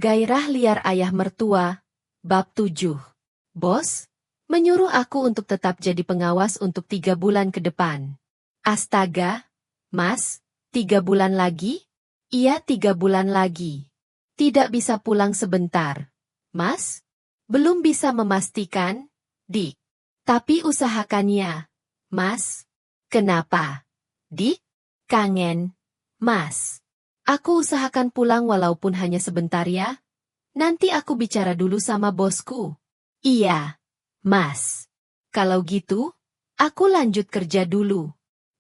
Gairah liar ayah mertua, bab 7. Bos, menyuruh aku untuk tetap jadi pengawas untuk 3 bulan ke depan. Astaga, Mas, 3 bulan lagi? Iya 3 bulan lagi. Tidak bisa pulang sebentar. Mas? Belum bisa memastikan, Dik. Tapi usahakannya. Mas? Kenapa? Dik? Kangen. Mas. Aku usahakan pulang walaupun hanya sebentar ya. Nanti aku bicara dulu sama bosku. Iya, Mas. Kalau gitu, aku lanjut kerja dulu.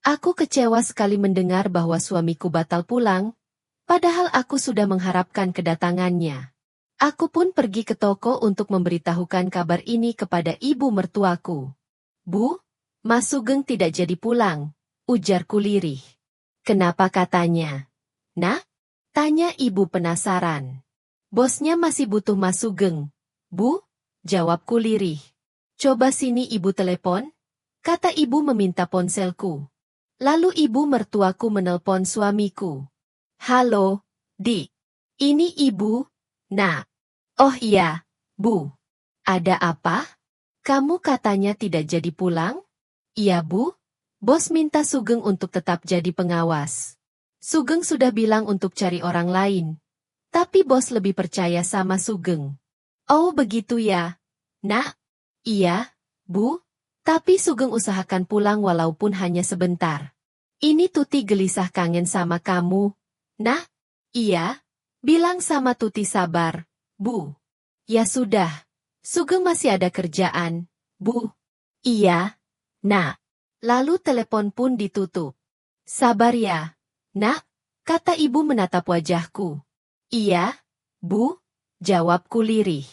Aku kecewa sekali mendengar bahwa suamiku batal pulang, padahal aku sudah mengharapkan kedatangannya. Aku pun pergi ke toko untuk memberitahukan kabar ini kepada ibu mertuaku. Bu, Mas Sugeng tidak jadi pulang, ujarku lirih. Kenapa katanya? Nah, tanya ibu penasaran. Bosnya masih butuh Mas Sugeng. Bu, jawabku lirih. Coba sini ibu telepon, kata ibu meminta ponselku. Lalu ibu mertuaku menelpon suamiku. Halo, Dik. Ini ibu, Nak. Oh iya, Bu. Ada apa? Kamu katanya tidak jadi pulang? Iya Bu, bos minta Sugeng untuk tetap jadi pengawas. Sugeng sudah bilang untuk cari orang lain. Tapi bos lebih percaya sama Sugeng. Oh begitu ya, Nak? Iya, Bu. Tapi Sugeng usahakan pulang walaupun hanya sebentar. Ini Tuti gelisah kangen sama kamu. Nah? Iya. Bilang sama Tuti sabar, Bu. Ya sudah. Sugeng masih ada kerjaan, Bu. Iya. Nak. Lalu telepon pun ditutup. Sabar ya. Nak, kata ibu menatap wajahku. Iya, Bu, jawabku lirih.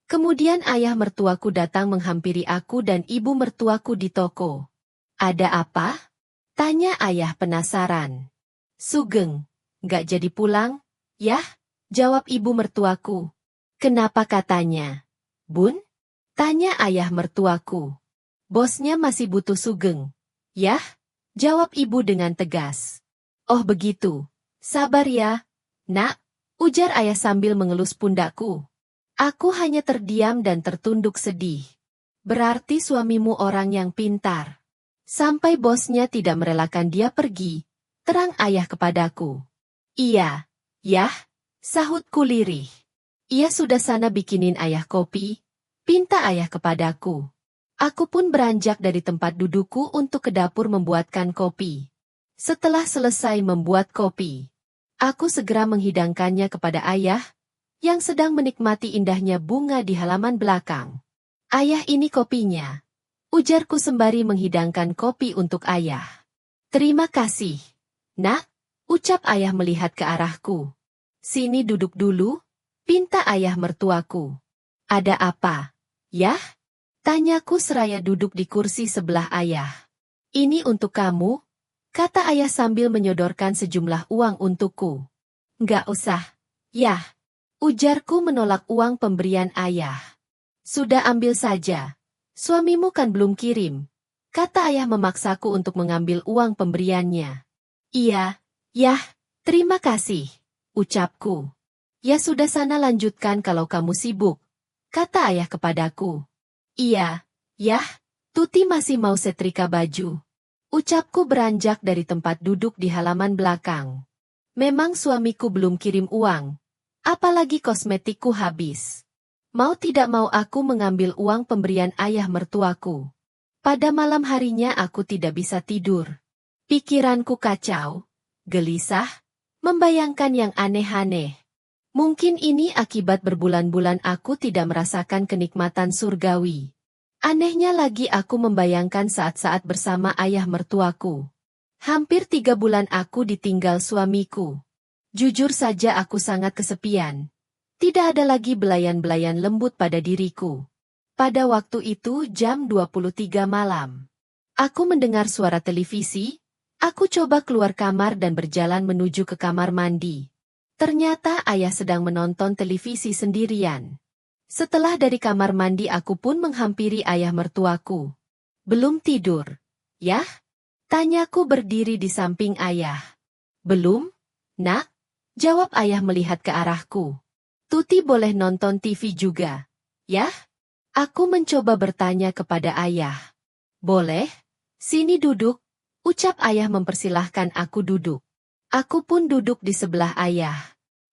Kemudian ayah mertuaku datang menghampiri aku dan ibu mertuaku di toko. Ada apa? Tanya ayah penasaran. Sugeng, nggak jadi pulang? Yah, jawab ibu mertuaku. Kenapa katanya? Bun? Tanya ayah mertuaku. Bosnya masih butuh Sugeng. Yah, jawab ibu dengan tegas. Oh begitu. Sabar ya, Nak, ujar ayah sambil mengelus pundakku. Aku hanya terdiam dan tertunduk sedih. Berarti suamimu orang yang pintar. Sampai bosnya tidak merelakan dia pergi, terang ayah kepadaku. Iya, yah, sahutku lirih. Ia sudah sana bikinin ayah kopi, pinta ayah kepadaku. Aku pun beranjak dari tempat dudukku untuk ke dapur membuatkan kopi. Setelah selesai membuat kopi, aku segera menghidangkannya kepada ayah, yang sedang menikmati indahnya bunga di halaman belakang. Ayah ini kopinya, ujarku sembari menghidangkan kopi untuk ayah. Terima kasih, Nak, ucap ayah melihat ke arahku. Sini duduk dulu, pinta ayah mertuaku. Ada apa? Yah? Tanyaku seraya duduk di kursi sebelah ayah. Ini untuk kamu, kata ayah sambil menyodorkan sejumlah uang untukku. Nggak usah, yah. Ujarku menolak uang pemberian ayah. Sudah ambil saja. Suamimu kan belum kirim. Kata ayah memaksaku untuk mengambil uang pemberiannya. Iya, yah, terima kasih, ucapku. Ya sudah sana lanjutkan kalau kamu sibuk, kata ayah kepadaku. Iya, yah, Tuti masih mau setrika baju. Ucapku beranjak dari tempat duduk di halaman belakang. Memang suamiku belum kirim uang. Apalagi kosmetikku habis. Mau tidak mau aku mengambil uang pemberian ayah mertuaku. Pada malam harinya aku tidak bisa tidur. Pikiranku kacau, gelisah, membayangkan yang aneh-aneh. Mungkin ini akibat berbulan-bulan aku tidak merasakan kenikmatan surgawi. Anehnya lagi aku membayangkan saat-saat bersama ayah mertuaku. Hampir 3 bulan aku ditinggal suamiku. Jujur saja aku sangat kesepian. Tidak ada lagi belayan-belayan lembut pada diriku. Pada waktu itu jam 23 malam. Aku mendengar suara televisi. Aku coba keluar kamar dan berjalan menuju ke kamar mandi. Ternyata ayah sedang menonton televisi sendirian. Setelah dari kamar mandi aku pun menghampiri ayah mertuaku. Belum tidur, yah? Tanyaku berdiri di samping ayah. Belum, Nak? Jawab ayah melihat ke arahku. Tuti boleh nonton TV juga, ya? Aku mencoba bertanya kepada ayah. Boleh? Sini duduk, ucap ayah mempersilahkan aku duduk. Aku pun duduk di sebelah ayah.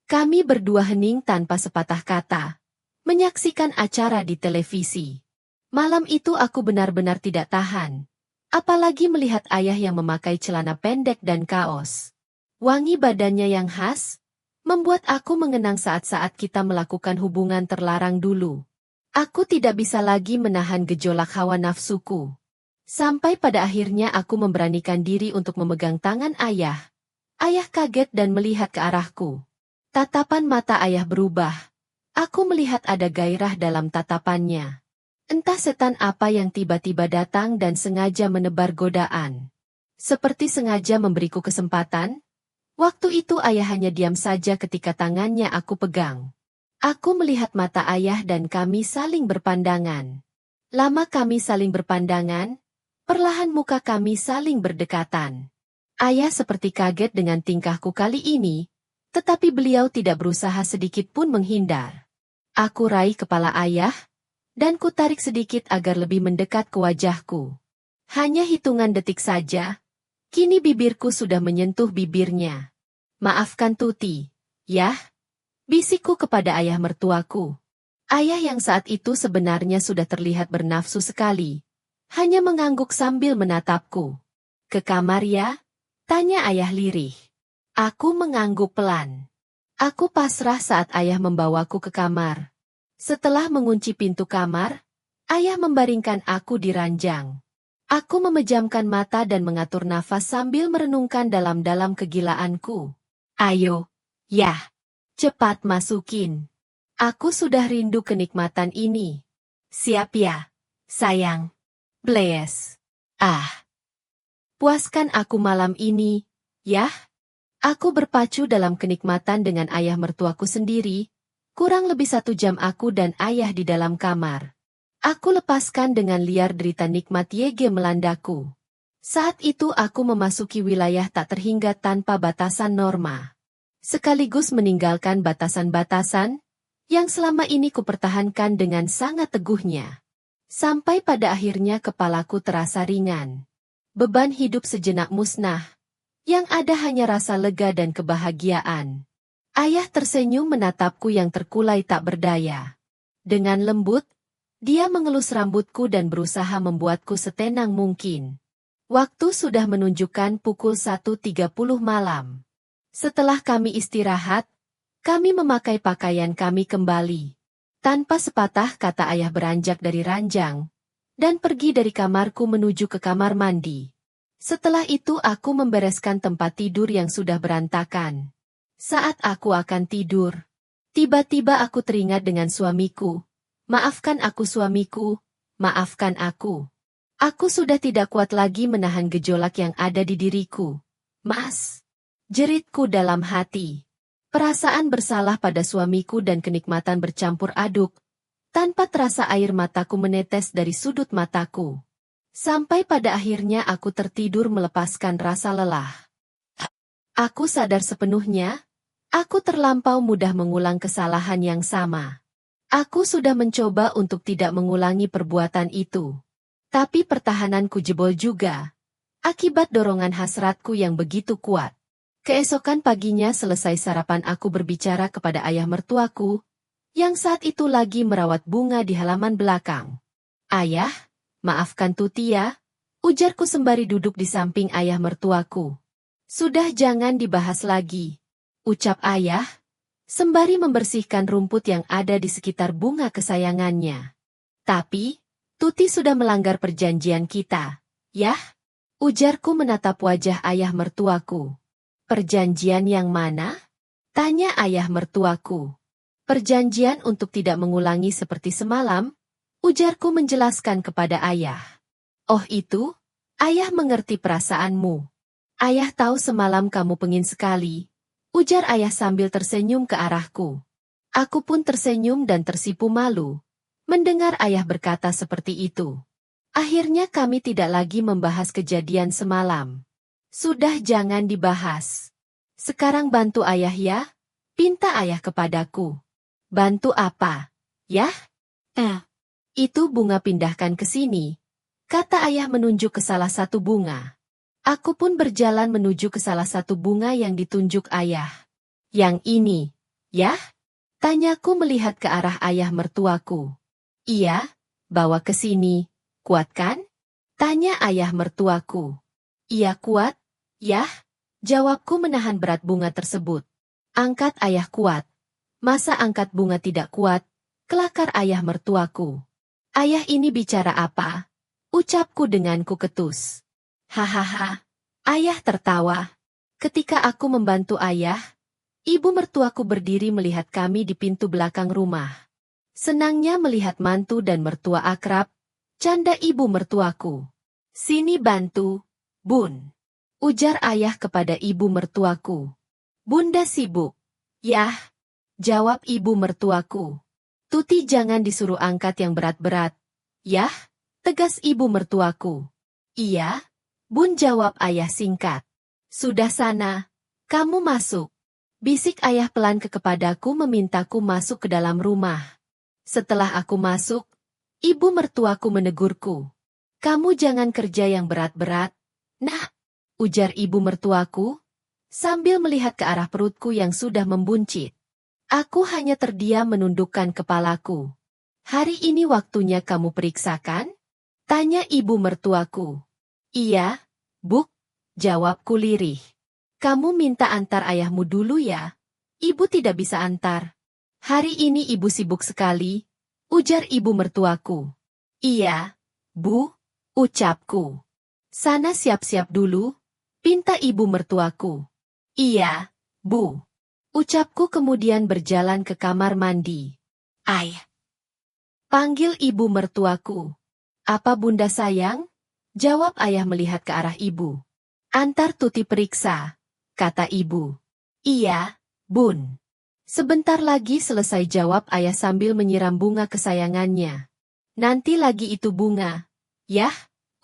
Kami berdua hening tanpa sepatah kata, menyaksikan acara di televisi. Malam itu aku benar-benar tidak tahan. Apalagi melihat ayah yang memakai celana pendek dan kaos. Wangi badannya yang khas, membuat aku mengenang saat-saat kita melakukan hubungan terlarang dulu. Aku tidak bisa lagi menahan gejolak hawa nafsuku. Sampai pada akhirnya aku memberanikan diri untuk memegang tangan ayah. Ayah kaget dan melihat ke arahku. Tatapan mata ayah berubah. Aku melihat ada gairah dalam tatapannya. Entah setan apa yang tiba-tiba datang dan sengaja menebar godaan. Seperti sengaja memberiku kesempatan. Waktu itu ayah hanya diam saja ketika tangannya aku pegang. Aku melihat mata ayah dan kami saling berpandangan. Lama kami saling berpandangan, perlahan muka kami saling berdekatan. Ayah seperti kaget dengan tingkahku kali ini, tetapi beliau tidak berusaha sedikit pun menghindar. Aku raih kepala ayah, dan ku tarik sedikit agar lebih mendekat ke wajahku. Hanya hitungan detik saja, kini bibirku sudah menyentuh bibirnya. Maafkan Tuti, ya? Bisikku kepada ayah mertuaku. Ayah yang saat itu sebenarnya sudah terlihat bernafsu sekali. Hanya mengangguk sambil menatapku. Ke kamar ya? Tanya ayah lirih. Aku mengangguk pelan. Aku pasrah saat ayah membawaku ke kamar. Setelah mengunci pintu kamar, ayah membaringkan aku di ranjang. Aku memejamkan mata dan mengatur nafas sambil merenungkan dalam-dalam kegilaanku. Ayo, ya. Cepat masukin. Aku sudah rindu kenikmatan ini. Siap ya, sayang. Bless. Ah. Puaskan aku malam ini, ya? Aku berpacu dalam kenikmatan dengan ayah mertuaku sendiri. Kurang lebih 1 jam aku dan ayah di dalam kamar. Aku lepaskan dengan liar derita nikmat YG melandaku. Saat itu aku memasuki wilayah tak terhingga tanpa batasan norma. Sekaligus meninggalkan batasan-batasan yang selama ini kupertahankan dengan sangat teguhnya. Sampai pada akhirnya kepalaku terasa ringan. Beban hidup sejenak musnah. Yang ada hanya rasa lega dan kebahagiaan. Ayah tersenyum menatapku yang terkulai tak berdaya. Dengan lembut, dia mengelus rambutku dan berusaha membuatku setenang mungkin. Waktu sudah menunjukkan pukul 1.30 malam. Setelah kami istirahat, kami memakai pakaian kami kembali. Tanpa sepatah kata ayah beranjak dari ranjang, dan pergi dari kamarku menuju ke kamar mandi. Setelah itu aku membereskan tempat tidur yang sudah berantakan. Saat aku akan tidur, tiba-tiba aku teringat dengan suamiku. Maafkan aku suamiku, maafkan aku. Aku sudah tidak kuat lagi menahan gejolak yang ada di diriku. Mas! Jeritku dalam hati. Perasaan bersalah pada suamiku dan kenikmatan bercampur aduk. Tanpa terasa air mataku menetes dari sudut mataku. Sampai pada akhirnya aku tertidur melepaskan rasa lelah. Aku sadar sepenuhnya, aku terlampau mudah mengulang kesalahan yang sama. Aku sudah mencoba untuk tidak mengulangi perbuatan itu. Tapi pertahananku jebol juga. Akibat dorongan hasratku yang begitu kuat. Keesokan paginya selesai sarapan aku berbicara kepada ayah mertuaku, yang saat itu lagi merawat bunga di halaman belakang. Ayah, maafkan Tuti ya, ujarku sembari duduk di samping ayah mertuaku. Sudah jangan dibahas lagi, ucap ayah, sembari membersihkan rumput yang ada di sekitar bunga kesayangannya. Tapi, Tuti sudah melanggar perjanjian kita, ya? Ujarku menatap wajah ayah mertuaku. Perjanjian yang mana? Tanya ayah mertuaku. Perjanjian untuk tidak mengulangi seperti semalam, ujarku menjelaskan kepada ayah. Oh itu? Ayah mengerti perasaanmu. Ayah tahu semalam kamu pengin sekali, ujar ayah sambil tersenyum ke arahku. Aku pun tersenyum dan tersipu malu, mendengar ayah berkata seperti itu. Akhirnya kami tidak lagi membahas kejadian semalam. Sudah jangan dibahas. Sekarang bantu ayah ya, pinta ayah kepadaku. Bantu apa? Yah? Itu bunga pindahkan ke sini, kata ayah menunjuk ke salah satu bunga. Aku pun berjalan menuju ke salah satu bunga yang ditunjuk ayah. Yang ini, yah? Tanyaku melihat ke arah ayah mertuaku. Iya, bawa ke sini, kuat kan? Tanya ayah mertuaku. Iya kuat, yah? Jawabku menahan berat bunga tersebut. Angkat ayah kuat. Masa angkat bunga tidak kuat? Kelakar ayah mertuaku. Ayah ini bicara apa? Ucapku dengan kuketus. Hahaha. Ayah tertawa. Ketika aku membantu ayah, ibu mertuaku berdiri melihat kami di pintu belakang rumah. Senangnya melihat mantu dan mertua akrab, canda ibu mertuaku. Sini bantu, Bun. Ujar ayah kepada ibu mertuaku. Bunda sibuk. Yah, jawab ibu mertuaku. Tuti jangan disuruh angkat yang berat-berat. Yah, tegas ibu mertuaku. Iya, Bun jawab ayah singkat. Sudah sana, kamu masuk. Bisik ayah pelan kepadaku memintaku masuk ke dalam rumah. Setelah aku masuk, ibu mertuaku menegurku. Kamu jangan kerja yang berat-berat. Nah, ujar ibu mertuaku, sambil melihat ke arah perutku yang sudah membuncit. Aku hanya terdiam menundukkan kepalaku. Hari ini waktunya kamu periksakan? Tanya ibu mertuaku. Iya, Buk, jawabku lirih. Kamu minta antar ayahmu dulu ya? Ibu tidak bisa antar. Hari ini ibu sibuk sekali, ujar ibu mertuaku. Iya, Bu, ucapku. Sana siap-siap dulu, pinta ibu mertuaku. Iya, Bu. Ucapku kemudian berjalan ke kamar mandi. Ayah. Panggil ibu mertuaku. Apa bunda sayang? Jawab ayah melihat ke arah ibu. Antar Tuti periksa, kata ibu. Iya, Bun. Sebentar lagi selesai jawab ayah sambil menyiram bunga kesayangannya. Nanti lagi itu bunga. Yah,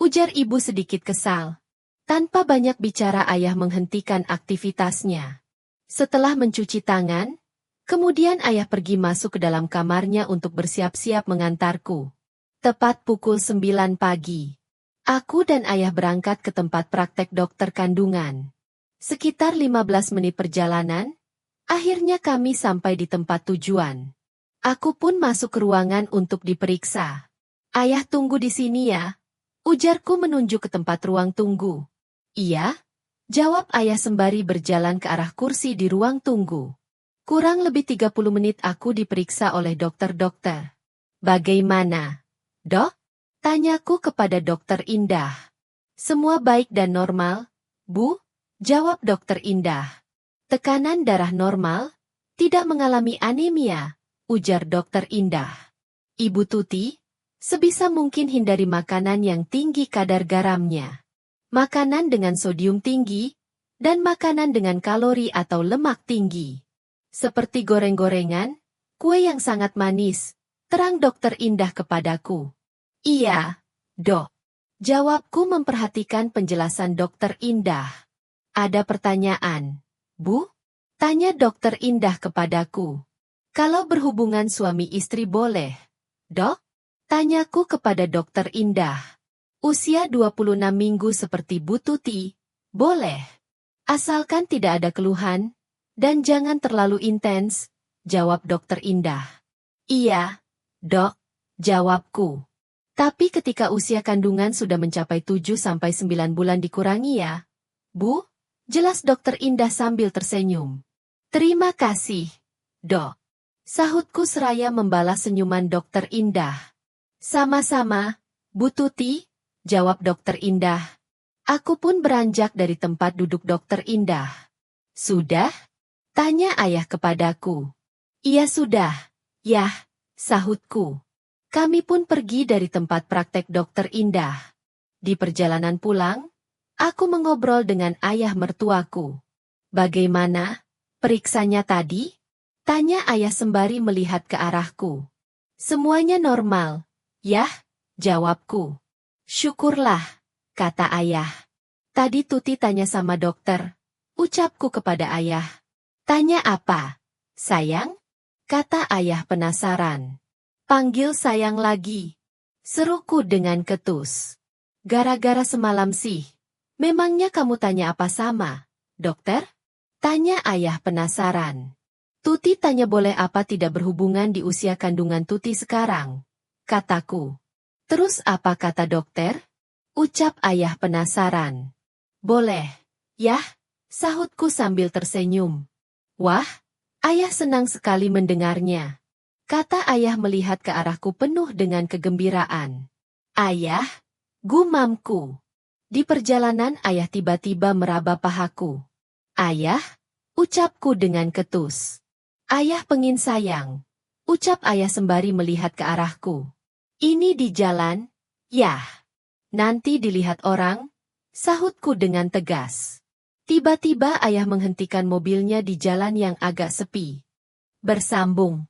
ujar ibu sedikit kesal. Tanpa banyak bicara ayah menghentikan aktivitasnya. Setelah mencuci tangan, kemudian ayah pergi masuk ke dalam kamarnya untuk bersiap-siap mengantarku. Tepat pukul 9 pagi. Aku dan ayah berangkat ke tempat praktek dokter kandungan. Sekitar 15 menit perjalanan, akhirnya kami sampai di tempat tujuan. Aku pun masuk ke ruangan untuk diperiksa. Ayah tunggu di sini ya, ujarku menunjuk ke tempat ruang tunggu. Iya, jawab ayah sembari berjalan ke arah kursi di ruang tunggu. Kurang lebih 30 menit aku diperiksa oleh dokter-dokter. Bagaimana, Dok? Tanyaku kepada dokter Indah. Semua baik dan normal, Bu, jawab dokter Indah. Tekanan darah normal, tidak mengalami anemia, ujar dokter Indah. Ibu Tuti, sebisa mungkin hindari makanan yang tinggi kadar garamnya. Makanan dengan sodium tinggi, dan makanan dengan kalori atau lemak tinggi. Seperti goreng-gorengan, kue yang sangat manis, terang dokter Indah kepadaku. Iya, Dok. Jawabku memperhatikan penjelasan dokter Indah. Ada pertanyaan, Bu? Tanya dokter Indah kepadaku. Kalau berhubungan suami istri boleh, Dok? Tanyaku kepada dokter Indah. Usia 26 minggu seperti Bu Tuti, boleh. Asalkan tidak ada keluhan, dan jangan terlalu intens, jawab dokter Indah. Iya, Dok, jawabku. Tapi ketika usia kandungan sudah mencapai 7-9 bulan dikurangi ya, Bu? Jelas dokter Indah sambil tersenyum. Terima kasih, Dok. Sahutku seraya membalas senyuman dokter Indah. Sama-sama, Bu Tuti, jawab dokter Indah. Aku pun beranjak dari tempat duduk dokter Indah. Sudah? Tanya ayah kepadaku. Iya sudah. Yah, sahutku. Kami pun pergi dari tempat praktek dokter Indah. Di perjalanan pulang, aku mengobrol dengan ayah mertuaku. Bagaimana? Periksanya tadi? Tanya ayah sembari melihat ke arahku. Semuanya normal. Yah, jawabku. Syukurlah, kata ayah. Tadi Tuti tanya sama dokter. Ucapku kepada ayah. Tanya apa? Sayang? kata ayah penasaran. Panggil sayang lagi, seruku dengan ketus. Gara-gara semalam sih. Memangnya kamu tanya apa sama, dokter? Tanya ayah penasaran. Tuti tanya boleh apa tidak berhubungan di usia kandungan Tuti sekarang, kataku. Terus apa kata dokter? Ucap ayah penasaran. Boleh, yah, sahutku sambil tersenyum. Wah, ayah senang sekali mendengarnya. Kata ayah melihat ke arahku penuh dengan kegembiraan. Ayah, gumamku. Di perjalanan ayah tiba-tiba meraba pahaku. Ayah, ucapku dengan ketus. Ayah pengin sayang, ucap ayah sembari melihat ke arahku. Ini di jalan, yah. Nanti dilihat orang, sahutku dengan tegas. Tiba-tiba ayah menghentikan mobilnya di jalan yang agak sepi. Bersambung.